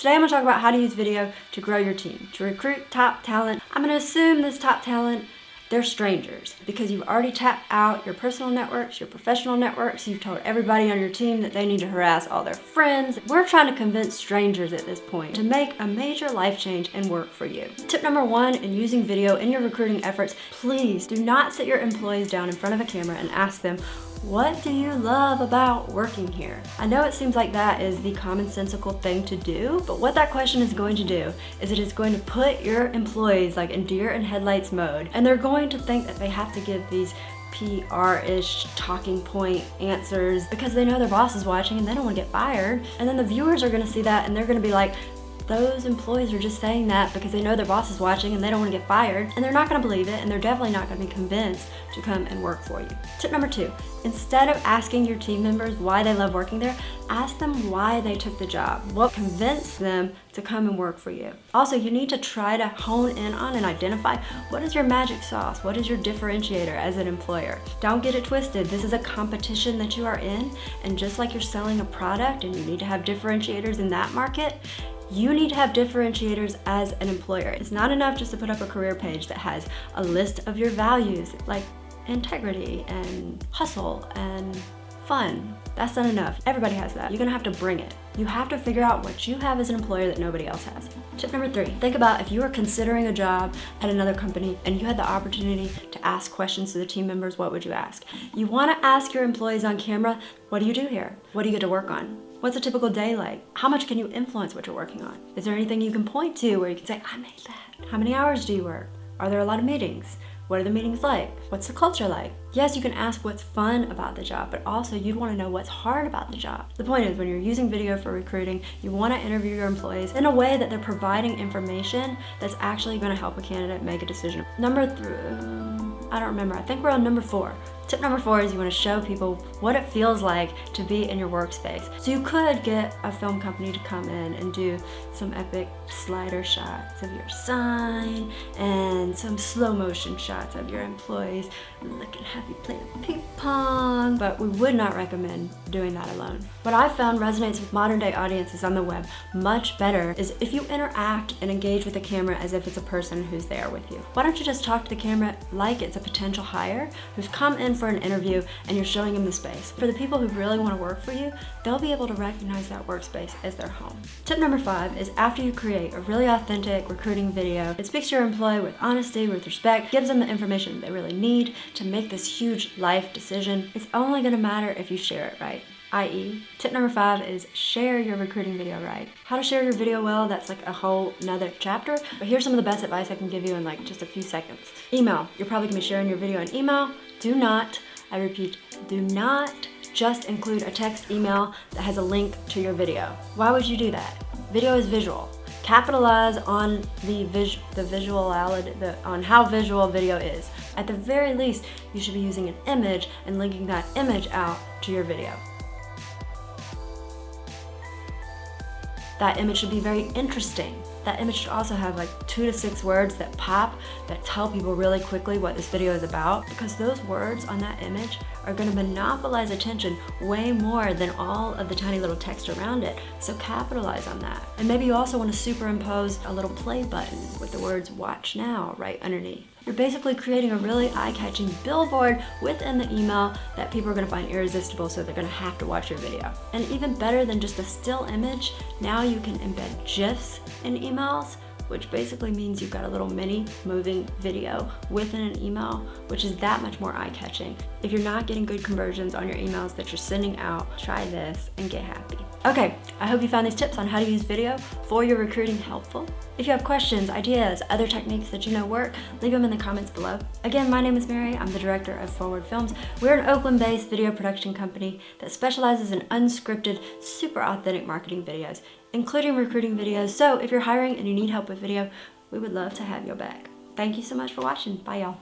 Today I'm going to talk about how to use video to grow your team, to recruit top talent. I'm going to assume this top talent, they're strangers because you've already tapped out your personal networks, your professional networks. You've told everybody on your team that they need to harass all their friends. We're trying to convince strangers at this point to make a major life change and work for you. Tip number one in using video in your recruiting efforts, please do not sit your employees down in front of a camera and ask them, what do you love about working here? I know it seems like that is the commonsensical thing to do, but what that question is going to do is it is going to put your employees like in deer in headlights mode, and they're going to think that they have to give these PR-ish talking point answers because they know their boss is watching and they don't want to get fired. And then the viewers are going to see that and they're going to be like, those employees are just saying that because they know their boss is watching and they don't want to get fired, and they're not going to believe it, and they're definitely not going to be convinced to come and work for you. Tip number two, instead of asking your team members why they love working there, ask them why they took the job. What convinced them to come and work for you? Also, you need to try to hone in on and identify what is your magic sauce, what is your differentiator as an employer. Don't get it twisted. This is a competition that you are in, and just like you're selling a product and you need to have differentiators in that market, you need to have differentiators as an employer. It's not enough just to put up a career page that has a list of your values like integrity and hustle and fun. That's not enough. Everybody has that. You're gonna have to bring it. You have to figure out what you have as an employer that nobody else has. Tip number three, think about if you were considering a job at another company and you had the opportunity to ask questions to the team members, what would you ask? You wanna ask your employees on camera, what do you do here? What do you get to work on? What's a typical day like? How much can you influence what you're working on? Is there anything you can point to where you can say, I made that? How many hours do you work? Are there a lot of meetings? What are the meetings like? What's the culture like? Yes, you can ask what's fun about the job, but also you'd want to know what's hard about the job. The point is, when you're using video for recruiting, you want to interview your employees in a way that they're providing information that's actually going to help a candidate make a decision. Number three, I don't remember. I think we're on number four. Tip number four is you want to show people what it feels like to be in your workspace. So you could get a film company to come in and do some epic slider shots of your sign and some slow motion shots of your employees looking happy playing ping pong, but we would not recommend doing that alone. What I've found resonates with modern day audiences on the web much better is if you interact and engage with the camera as if it's a person who's there with you. Why don't you just talk to the camera like it's a potential hire who's come in for an interview and you're showing them the space. For the people who really want to work for you, they'll be able to recognize that workspace as their home. Tip number five is after you create a really authentic recruiting video, it speaks to your employee with honesty, with respect, gives them the information they really need to make this huge life decision. It's only going to matter if you share it right. I.e., tip number five is share your recruiting video right. How to share your video well, that's like a whole nother chapter, but here's some of the best advice I can give you in like just a few seconds. Email. You're probably gonna be sharing your video in email. Do not, I repeat, do not just include a text email that has a link to your video. Why would you do that? Video is visual. Capitalize on the visuality, on how visual video is. At the very least, you should be using an image and linking that image out to your video. That image should be very interesting. That image should also have like 2 to 6 words that pop, that tell people really quickly what this video is about, because those words on that image are going to monopolize attention way more than all of the tiny little text around it. So capitalize on that. And maybe you also want to superimpose a little play button with the words watch now right underneath. You're basically creating a really eye-catching billboard within the email that people are going to find irresistible, so they're going to have to watch your video. And even better than just a still image, now you can embed GIFs in emails, which basically means you've got a little mini moving video within an email, which is that much more eye-catching. If you're not getting good conversions on your emails that you're sending out, try this and get happy. Okay, I hope you found these tips on how to use video for your recruiting helpful. If you have questions, ideas, other techniques that you know work, leave them in the comments below. Again, my name is Mary. I'm the director of Forward Films. We're an Oakland-based video production company that specializes in unscripted, super authentic marketing videos, including recruiting videos. So if you're hiring and you need help with video, we would love to have your back. Thank you so much for watching. Bye, y'all.